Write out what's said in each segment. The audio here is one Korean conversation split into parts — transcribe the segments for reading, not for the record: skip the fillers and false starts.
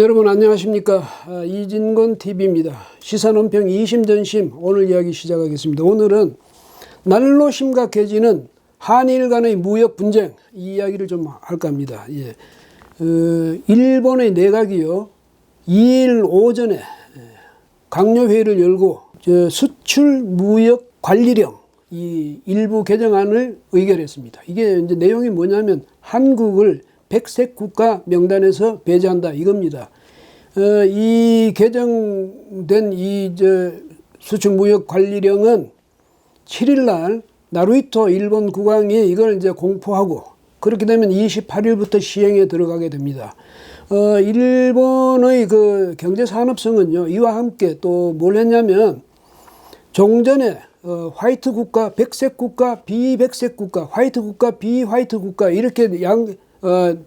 여러분 안녕하십니까. 이진건 TV입니다. 시사논평 2심 전심 오늘 이야기 시작하겠습니다. 오늘은 날로 심각해지는 한일 간의 무역 분쟁 이 이야기를 좀 할까 합니다. 일본의 내각이요 2일 오전에 강요회의를 열고 수출 무역 관리령 이 일부 개정안을 의결했습니다. 이게 이제 내용이 뭐냐면 한국을 백색 국가 명단에서 배제한다 이겁니다. 이 개정된 수출 무역 관리령은 7일 날 나루히토 일본 국왕이 이걸 이제 공포하고 그렇게 되면 28일부터 시행에 들어가게 됩니다. 일본의 그 경제산업성은요 이와 함께 또 뭘 했냐면 종전에 화이트 국가, 백색 국가, 비백색 국가, 화이트 국가, 비화이트 국가 이렇게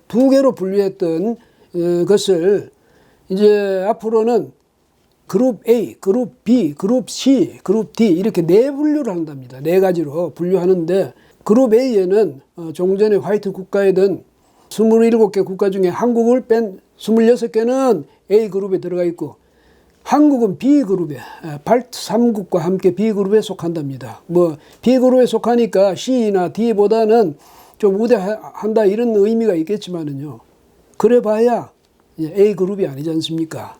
두 개로 분류했던 것을 이제 앞으로는 그룹 A, 그룹 B, 그룹 C, 그룹 D 이렇게 네 분류를 한답니다. 네 가지로 분류하는데 그룹 A에는 종전에 화이트 국가에 든 27개 국가 중에 한국을 뺀 26개는 A그룹에 들어가 있고 한국은 B그룹에 발트 3국과 함께 B그룹에 속한답니다. 뭐 B그룹에 속하니까 C나 D보다는 좀 우대한다 이런 의미가 있겠지만은요. 그래 봐야 A그룹이 아니지 않습니까?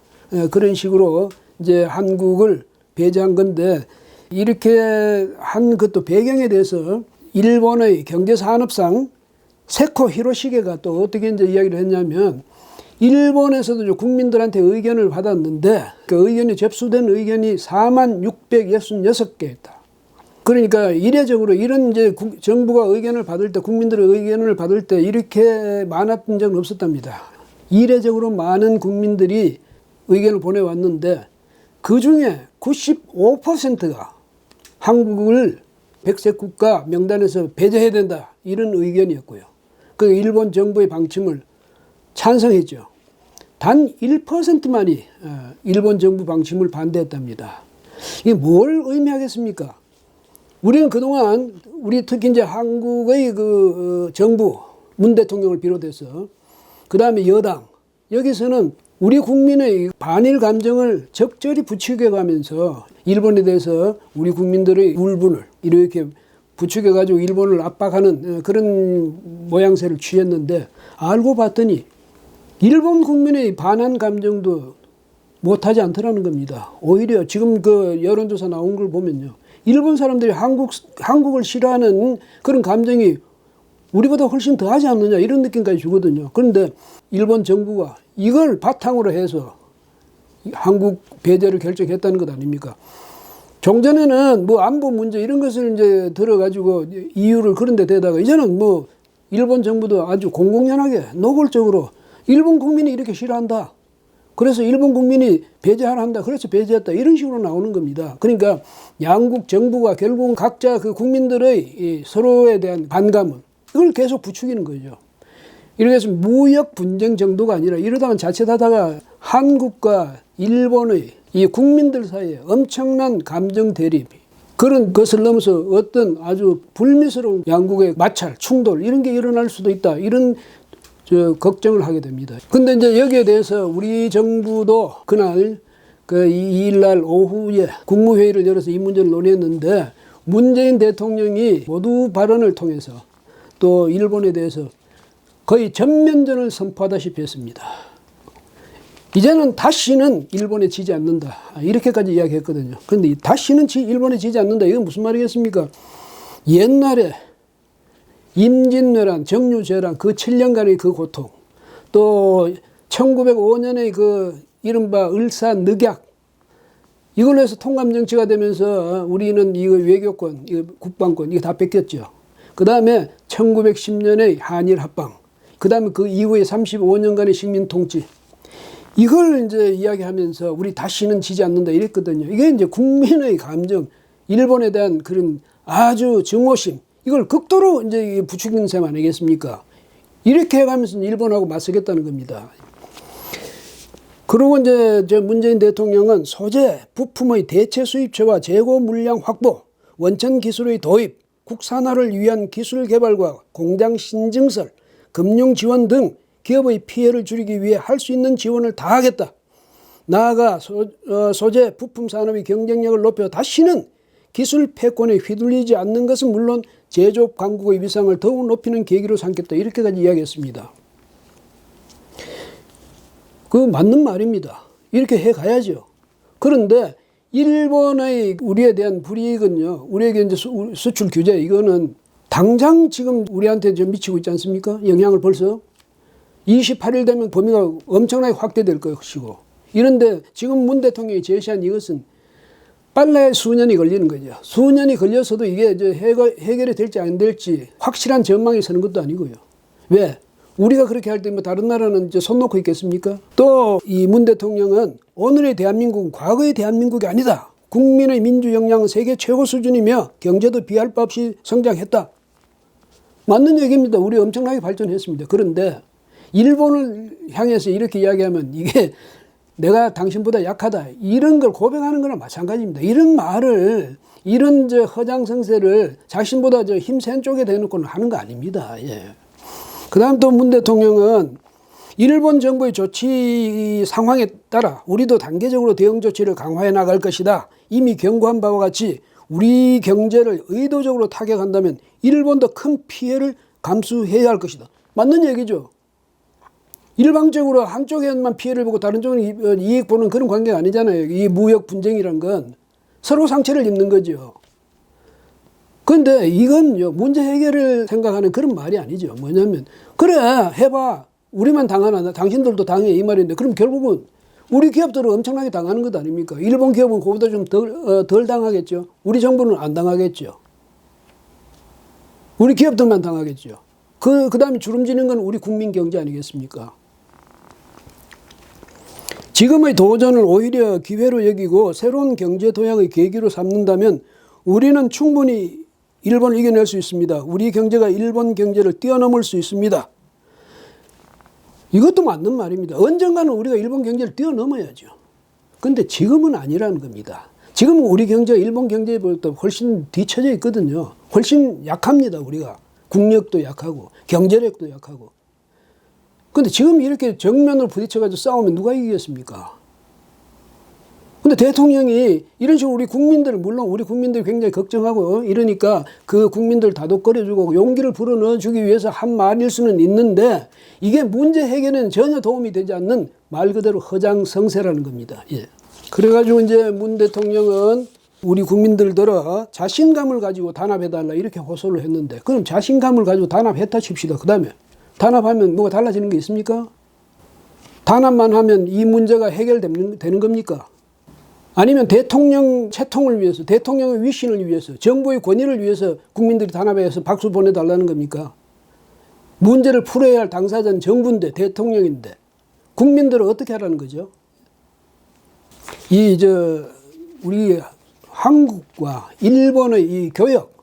그런 식으로 이제 한국을 배제한 건데 이렇게 한 것도 배경에 대해서 일본의 경제산업상 세코 히로시게가 또 어떻게 이제 이야기를 했냐면 일본에서도 국민들한테 의견을 받았는데 그 의견이 접수된 의견이 4666개였다. 그러니까 이례적으로 이런 이제 정부가 의견을 받을 때 국민들의 의견을 받을 때 이렇게 많았던 적은 없었답니다. 이례적으로 많은 국민들이 의견을 보내왔는데 그 중에 95%가 한국을 백색 국가 명단에서 배제해야 된다 이런 의견이었고요. 그 일본 정부의 방침을 찬성했죠. 단 1%만이 일본 정부 방침을 반대했답니다. 이게 뭘 의미하겠습니까? 우리는 그동안 우리 특히 이제 한국의 그 정부 문 대통령을 비롯해서 그 다음에 여당 여기서는 우리 국민의 반일 감정을 적절히 부추겨 가면서 일본에 대해서 우리 국민들의 울분을 이렇게 부추겨 가지고 일본을 압박하는 그런 모양새를 취했는데 알고 봤더니 일본 국민의 반한 감정도 못하지 않더라는 겁니다. 오히려 지금 그 여론조사 나온 걸 보면요. 일본 사람들이 한국을 싫어하는 그런 감정이 우리보다 훨씬 더하지 않느냐 이런 느낌까지 주거든요. 그런데 일본 정부가 이걸 바탕으로 해서 한국 배제를 결정했다는 것 아닙니까? 종전에는 뭐 안보 문제 이런 것을 이제 들어가지고 이유를 그런 데 대다가 이제는 뭐 일본 정부도 아주 공공연하게 노골적으로 일본 국민이 이렇게 싫어한다. 그래서 일본 국민이 배제하라 한다. 그래서 배제했다. 이런 식으로 나오는 겁니다. 그러니까 양국 정부가 결국 각자 그 국민들의 서로에 대한 반감은 이걸 계속 부추기는 거죠. 이렇게 해서 무역 분쟁 정도가 아니라 이러다가 자칫하다가 한국과 일본의 이 국민들 사이에 엄청난 감정 대립 그런 것을 넘어서 어떤 아주 불미스러운 양국의 마찰, 충돌 이런 게 일어날 수도 있다. 이런 걱정을 하게 됩니다. 근데 이제 여기에 대해서 우리 정부도 그날 그 2일 날 오후에 국무회의를 열어서 이 문제를 논의했는데 문재인 대통령이 모두 발언을 통해서 또 일본에 대해서 거의 전면전을 선포하다시피 했습니다. 이제는 다시는 일본에 지지 않는다. 이렇게까지 이야기했거든요. 그런데 다시는 일본에 지지 않는다. 이건 무슨 말이겠습니까? 옛날에 임진왜란, 정유재란 그 7년간의 그 고통, 또 1905년의 그 이른바 을사늑약, 이걸로 해서 통감정치가 되면서 우리는 이거 외교권, 이거 국방권, 이거 다 뺏겼죠. 그 다음에 1910년의 한일 합방, 그 다음에 그 이후에 35년간의 식민 통치, 이걸 이제 이야기하면서 우리 다시는 지지 않는다 이랬거든요. 이게 이제 국민의 감정, 일본에 대한 그런 아주 증오심, 이걸 극도로 이제 부추기는 셈 아니겠습니까? 이렇게 해가면서 일본하고 맞서겠다는 겁니다. 그리고 이제 문재인 대통령은 소재, 부품의 대체 수입처와 재고 물량 확보, 원천 기술의 도입, 국산화를 위한 기술 개발과 공장 신증설, 금융 지원 등 기업의 피해를 줄이기 위해 할 수 있는 지원을 다 하겠다. 나아가 소재 부품 산업의 경쟁력을 높여 다시는 기술 패권에 휘둘리지 않는 것은 물론 제조업 강국의 위상을 더욱 높이는 계기로 삼겠다. 이렇게까지 이야기했습니다. 그 맞는 말입니다. 이렇게 해가야죠. 그런데 일본의 우리에 대한 불이익은요, 우리에게 이제 수출 규제, 이거는 당장 지금 우리한테 좀 미치고 있지 않습니까? 영향을 벌써 28일 되면 범위가 엄청나게 확대될 것이고, 이런데 지금 문 대통령이 제시한 이것은 빨라야 수년이 걸리는 거죠. 수년이 걸려서도 이게 이제 해결이 될지 안 될지 확실한 전망이 서는 것도 아니고요. 왜? 우리가 그렇게 할 때 뭐 다른 나라는 이제 손 놓고 있겠습니까? 또 이 문 대통령은 오늘의 대한민국은 과거의 대한민국이 아니다. 국민의 민주 역량은 세계 최고 수준이며 경제도 비할 바 없이 성장했다. 맞는 얘기입니다. 우리 엄청나게 발전했습니다. 그런데 일본을 향해서 이렇게 이야기하면 이게 내가 당신보다 약하다, 이런 걸 고백하는 거랑 마찬가지입니다. 이런 말을, 이런 허장성세를 자신보다 힘센 쪽에 대놓고는 하는 거 아닙니다. 예. 그 다음 또 문 대통령은 일본 정부의 조치 상황에 따라 우리도 단계적으로 대응 조치를 강화해 나갈 것이다. 이미 경고한 바와 같이 우리 경제를 의도적으로 타격한다면 일본도 큰 피해를 감수해야 할 것이다. 맞는 얘기죠. 일방적으로 한쪽에만 피해를 보고 다른 쪽은 이익 보는 그런 관계가 아니잖아요. 이 무역 분쟁이란 건 서로 상처를 입는 거죠. 그런데 이건 문제 해결을 생각하는 그런 말이 아니죠. 뭐냐면, 그래 해봐, 우리만 당하나 당신들도 당해, 이 말인데, 그럼 결국은 우리 기업들은 엄청나게 당하는 것 아닙니까? 일본 기업은 그보다 좀 덜 당하겠죠. 우리 정부는 안 당하겠죠. 우리 기업들만 당하겠죠. 그 다음에 주름지는 건 우리 국민 경제 아니겠습니까? 지금의 도전을 오히려 기회로 여기고 새로운 경제 도약의 계기로 삼는다면 우리는 충분히 일본을 이겨낼 수 있습니다. 우리 경제가 일본 경제를 뛰어넘을 수 있습니다. 이것도 맞는 말입니다. 언젠가는 우리가 일본 경제를 뛰어넘어야죠. 그런데 지금은 아니라는 겁니다. 지금은 우리 경제가 일본 경제보다 훨씬 뒤처져 있거든요. 훨씬 약합니다, 우리가. 국력도 약하고 경제력도 약하고. 그런데 지금 이렇게 정면으로 부딪혀가지고 싸우면 누가 이기겠습니까? 근데 대통령이 이런 식으로 우리 국민들, 물론 우리 국민들이 굉장히 걱정하고 이러니까 그 국민들 다독거려주고 용기를 불어넣어주기 위해서 한 말일 수는 있는데, 이게 문제 해결에는 전혀 도움이 되지 않는 말 그대로 허장성세라는 겁니다. 예. 그래가지고 이제 문 대통령은 우리 국민들들어 자신감을 가지고 단합해달라 이렇게 호소를 했는데, 그럼 자신감을 가지고 단합했다 칩시다. 그 다음에 단합하면 뭐가 달라지는 게 있습니까? 단합만 하면 이 문제가 해결되는 겁니까? 아니면 대통령 채통을 위해서, 대통령의 위신을 위해서, 정부의 권위를 위해서 국민들이 단합해서 박수 보내달라는 겁니까? 문제를 풀어야 할 당사자는 정부인데, 대통령인데 국민들은 어떻게 하라는 거죠? 우리 한국과 일본의 이 교역,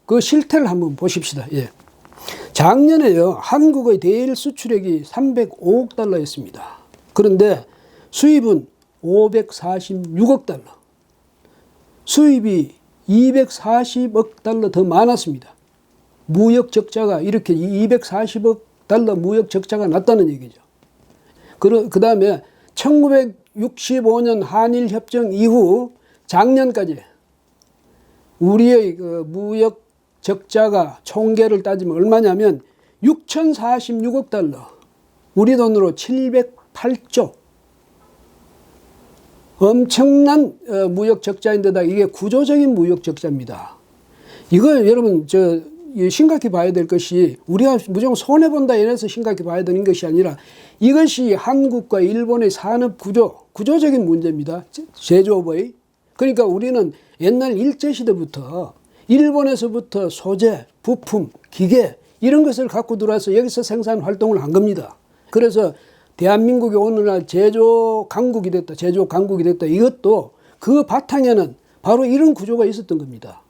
그 실태를 한번 보십시다. 예. 작년에요, 한국의 대일 수출액이 305억 달러였습니다. 그런데 수입은 546억 달러. 수입이 240억 달러 더 많았습니다. 무역 적자가 이렇게 240억 달러 무역 적자가 났다는 얘기죠. 그 다음에 1965년 한일협정 이후 작년까지 우리의 그 무역 적자가 총계를 따지면 얼마냐면 6,046억 달러. 우리 돈으로 708조. 엄청난 무역 적자인데다 이게 구조적인 무역 적자입니다. 이거 여러분 심각히 봐야 될 것이, 우리가 무조건 손해본다 이래서 심각히 봐야 되는 것이 아니라 이것이 한국과 일본의 산업 구조적인 문제입니다. 제조업의. 그러니까 우리는 옛날 일제시대부터 일본에서부터 소재, 부품, 기계 이런 것을 갖고 들어와서 여기서 생산 활동을 한 겁니다. 그래서 대한민국이 오늘날 제조 강국이 됐다. 이것도 그 바탕에는 바로 이런 구조가 있었던 겁니다.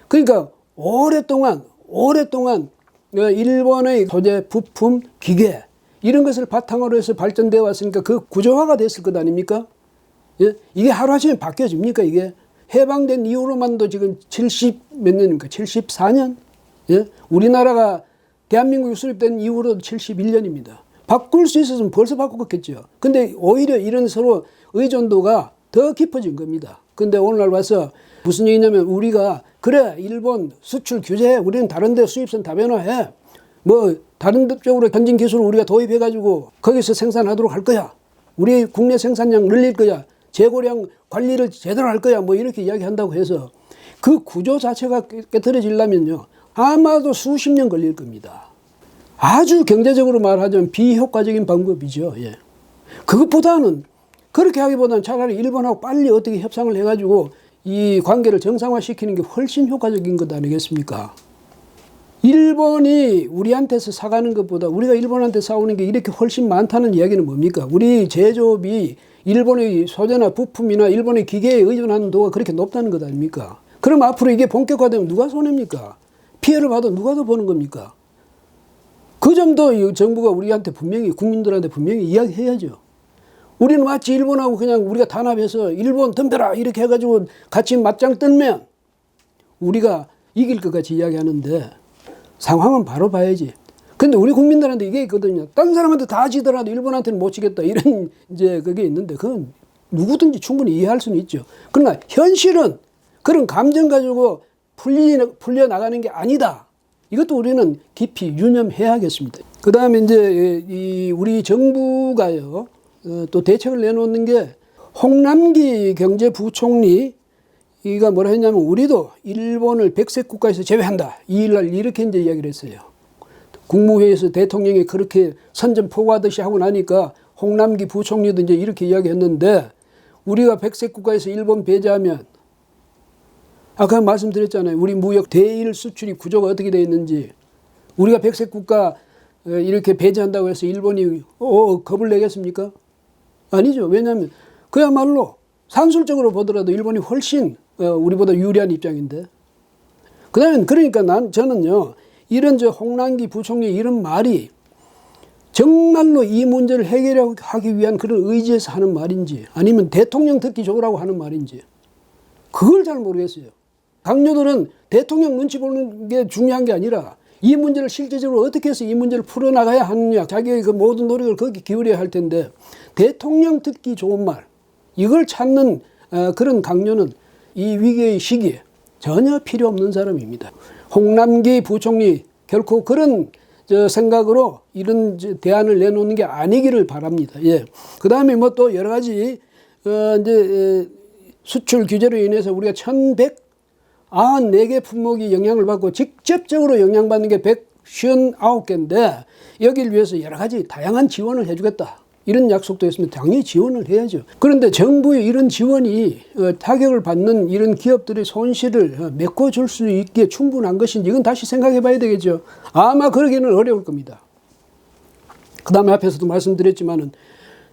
그러니까 오랫동안 일본의 소재, 부품, 기계 이런 것을 바탕으로 해서 발전되어 왔으니까 그 구조화가 됐을 것 아닙니까? 예? 이게 하루아침에 바뀌어집니까? 이게 해방된 이후로만도 지금 70몇 년입니까? 74년? 예? 우리나라가 대한민국이 수립된 이후로도 71년입니다. 바꿀 수 있었으면 벌써 바꿨겠죠. 근데 오히려 이런 서로 의존도가 더 깊어진 겁니다. 근데 오늘날 와서 무슨 얘기냐면 우리가 그래 일본 수출 규제해. 우리는 다른 데 수입선 다변화해. 뭐 다른 쪽으로 현진 기술을 우리가 도입해가지고 거기서 생산하도록 할 거야. 우리 국내 생산량 늘릴 거야. 재고량 관리를 제대로 할 거야. 뭐 이렇게 이야기한다고 해서 그 구조 자체가 깨트려지려면요. 아마도 수십 년 걸릴 겁니다. 아주 경제적으로 말하자면 비효과적인 방법이죠. 예. 그것보다는 그렇게 하기보다는 차라리 일본하고 빨리 어떻게 협상을 해가지고 이 관계를 정상화시키는 게 훨씬 효과적인 것 아니겠습니까? 일본이 우리한테서 사가는 것보다 우리가 일본한테 사오는 게 이렇게 훨씬 많다는 이야기는 뭡니까? 우리 제조업이 일본의 소재나 부품이나 일본의 기계에 의존하는 도가 그렇게 높다는 것 아닙니까? 그럼 앞으로 이게 본격화되면 누가 손해입니까? 피해를 봐도 누가 더 보는 겁니까? 그 점도 정부가 우리한테 분명히 국민들한테 분명히 이야기해야죠. 우리는 마치 일본하고 그냥 우리가 단합해서 일본 덤벼라 이렇게 해가지고 같이 맞짱 뜨면 우리가 이길 것 같이 이야기하는데 상황은 바로 봐야지. 근데 우리 국민들한테 이게 있거든요. 다른 사람한테 다 지더라도 일본한테는 못 지겠다 이런 이제 그게 있는데 그건 누구든지 충분히 이해할 수는 있죠. 그러나 현실은 그런 감정 가지고 풀려 나가는 게 아니다. 이것도 우리는 깊이 유념해야겠습니다. 그 다음에 이제 이 우리 정부가요, 또 대책을 내놓는 게 홍남기 경제부총리 이가 뭐라 했냐면 우리도 일본을 백색 국가에서 제외한다. 2일날 이렇게 이제 이야기를 했어요. 국무회의에서 대통령이 그렇게 선전포고하듯이 하고 나니까 홍남기 부총리도 이제 이렇게 이야기했는데 우리가 백색 국가에서 일본 배제하면 아까 말씀드렸잖아요. 우리 무역 대일 수출입 구조가 어떻게 되어 있는지 우리가 백색 국가 이렇게 배제한다고 해서 일본이 겁을 내겠습니까? 아니죠. 왜냐하면 그야말로 산술적으로 보더라도 일본이 훨씬 우리보다 유리한 입장인데. 그다음에 그러니까 저는요 이런 홍남기 부총리 이런 말이 정말로 이 문제를 해결하기 위한 그런 의지에서 하는 말인지 아니면 대통령 듣기 좋으라고 하는 말인지 그걸 잘 모르겠어요. 강요들은 대통령 눈치 보는 게 중요한 게 아니라 이 문제를 실제적으로 어떻게 해서 이 문제를 풀어나가야 하느냐 자기의 그 모든 노력을 거기 기울여야 할 텐데 대통령 듣기 좋은 말 이걸 찾는 그런 강요는 이 위기의 시기에 전혀 필요 없는 사람입니다. 홍남기 부총리 결코 그런 생각으로 이런 대안을 내놓는 게 아니기를 바랍니다. 예. 그 다음에 뭐 또 여러 가지 이제 수출 규제로 인해서 우리가 1194개 품목이 영향을 받고 직접적으로 영향받는 게 159개인데 여기를 위해서 여러 가지 다양한 지원을 해주겠다. 이런 약속도 했으면 당연히 지원을 해야죠. 그런데 정부의 이런 지원이 타격을 받는 이런 기업들의 손실을 메꿔줄 수 있게 충분한 것인지 이건 다시 생각해 봐야 되겠죠. 아마 그러기는 어려울 겁니다. 그 다음에 앞에서도 말씀드렸지만은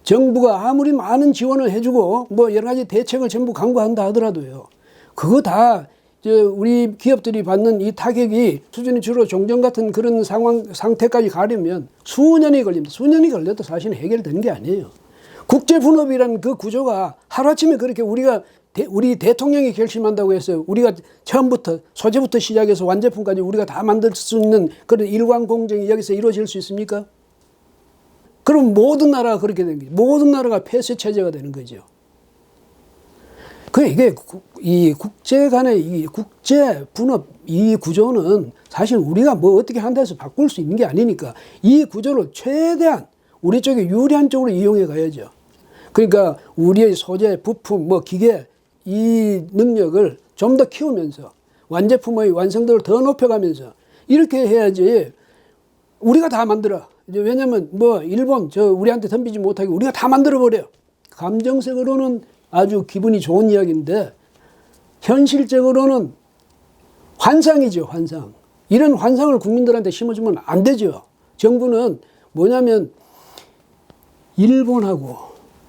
정부가 아무리 많은 지원을 해주고 뭐 여러 가지 대책을 전부 강구한다 하더라도요. 그거 다 우리 기업들이 받는 이 타격이 수준이 주로 종전 같은 그런 상태까지 가려면 수년이 걸립니다. 수년이 걸려도 사실은 해결되는 게 아니에요. 국제분업이라는 그 구조가 하루아침에 그렇게 우리 대통령이 결심한다고 해서 우리가 처음부터 소재부터 시작해서 완제품까지 우리가 다 만들 수 있는 그런 일관 공정이 여기서 이루어질 수 있습니까? 그럼 모든 나라가 그렇게 되는 거죠. 모든 나라가 폐쇄 체제가 되는 거죠. 이게 이 국제 간의 이 국제 분업 이 구조는 사실 우리가 뭐 어떻게 한다 해서 바꿀 수 있는 게 아니니까 이 구조를 최대한 우리 쪽에 유리한 쪽으로 이용해 가야죠. 그러니까 우리의 소재, 부품, 뭐 기계 이 능력을 좀 더 키우면서 완제품의 완성도를 더 높여가면서 이렇게 해야지 우리가 다 만들어. 왜냐면 뭐 일본 우리한테 덤비지 못하게 우리가 다 만들어 버려. 감정적으로는 아주 기분이 좋은 이야기인데 현실적으로는 환상이죠. 환상. 이런 환상을 국민들한테 심어주면 안 되죠. 정부는 뭐냐면 일본하고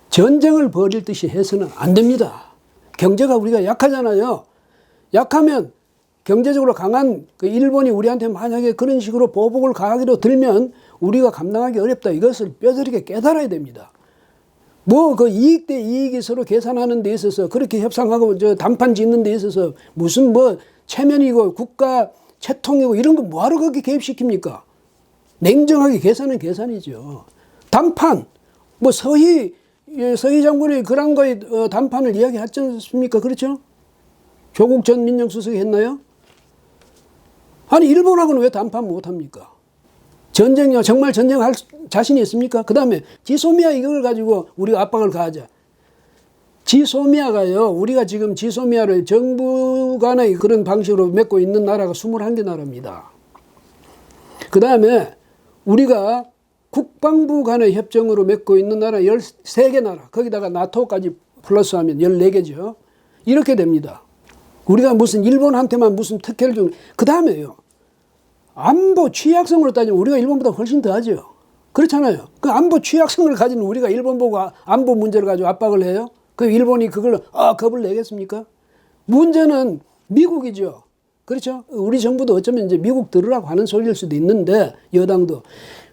전쟁을 벌일 듯이 해서는 안 됩니다. 경제가 우리가 약하잖아요. 약하면 경제적으로 강한 그 일본이 우리한테 만약에 그런 식으로 보복을 가하기로 들면 우리가 감당하기 어렵다. 이것을 뼈저리게 깨달아야 됩니다. 뭐 그 이익 대 이익이 서로 계산하는 데 있어서 그렇게 협상하고 단판 짓는 데 있어서 무슨 뭐 체면이고 국가 채통이고 이런 거 뭐하러 그렇게 개입시킵니까? 냉정하게 계산은 계산이죠. 담판, 뭐 서희 장군의 그런 거에 담판을 이야기했지 않습니까? 그렇죠? 조국 전 민정수석이 했나요? 아니, 일본하고는 왜 담판 못합니까? 전쟁이요. 정말 전쟁할 자신이 있습니까? 그 다음에 지소미아 이걸 가지고 우리가 압박을 가하자. 지소미아가요. 우리가 지금 지소미아를 정부 간의 그런 방식으로 맺고 있는 나라가 21개 나라입니다. 그 다음에 우리가 국방부 간의 협정으로 맺고 있는 나라 13개 나라, 거기다가 나토까지 플러스하면 14개죠. 이렇게 됩니다. 우리가 무슨 일본한테만 무슨 특혜를 준, 그 다음에요. 안보 취약성으로 따지면 우리가 일본보다 훨씬 더하죠. 그렇잖아요. 그 안보 취약성을 가진 우리가 일본 보고 안보 문제를 가지고 압박을 해요. 그 일본이 그걸로 겁을 내겠습니까? 문제는 미국이죠. 그렇죠? 우리 정부도 어쩌면 이제 미국 들으라고 하는 소리일 수도 있는데, 여당도.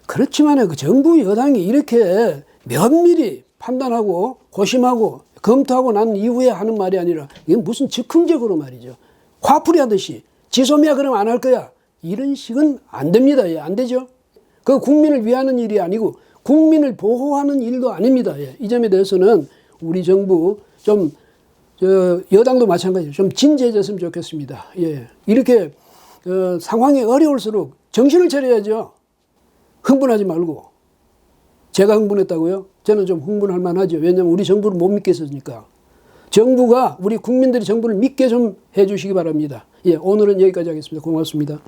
그렇지만 그 정부 여당이 이렇게 면밀히 판단하고 고심하고 검토하고 난 이후에 하는 말이 아니라 이건 무슨 즉흥적으로 말이죠. 화풀이 하듯이 지소미아 그럼 안 할 거야. 이런 식은 안 됩니다. 예, 안 되죠. 그 국민을 위하는 일이 아니고 국민을 보호하는 일도 아닙니다. 예, 이 점에 대해서는 우리 정부 좀 여당도 마찬가지로 좀 진지해졌으면 좋겠습니다. 예, 이렇게 상황이 어려울수록 정신을 차려야죠. 흥분하지 말고. 제가 흥분했다고요? 저는 좀 흥분할 만하죠. 왜냐하면 우리 정부를 못 믿겠으니까. 정부가 우리 국민들이 정부를 믿게 좀 해주시기 바랍니다. 예, 오늘은 여기까지 하겠습니다. 고맙습니다.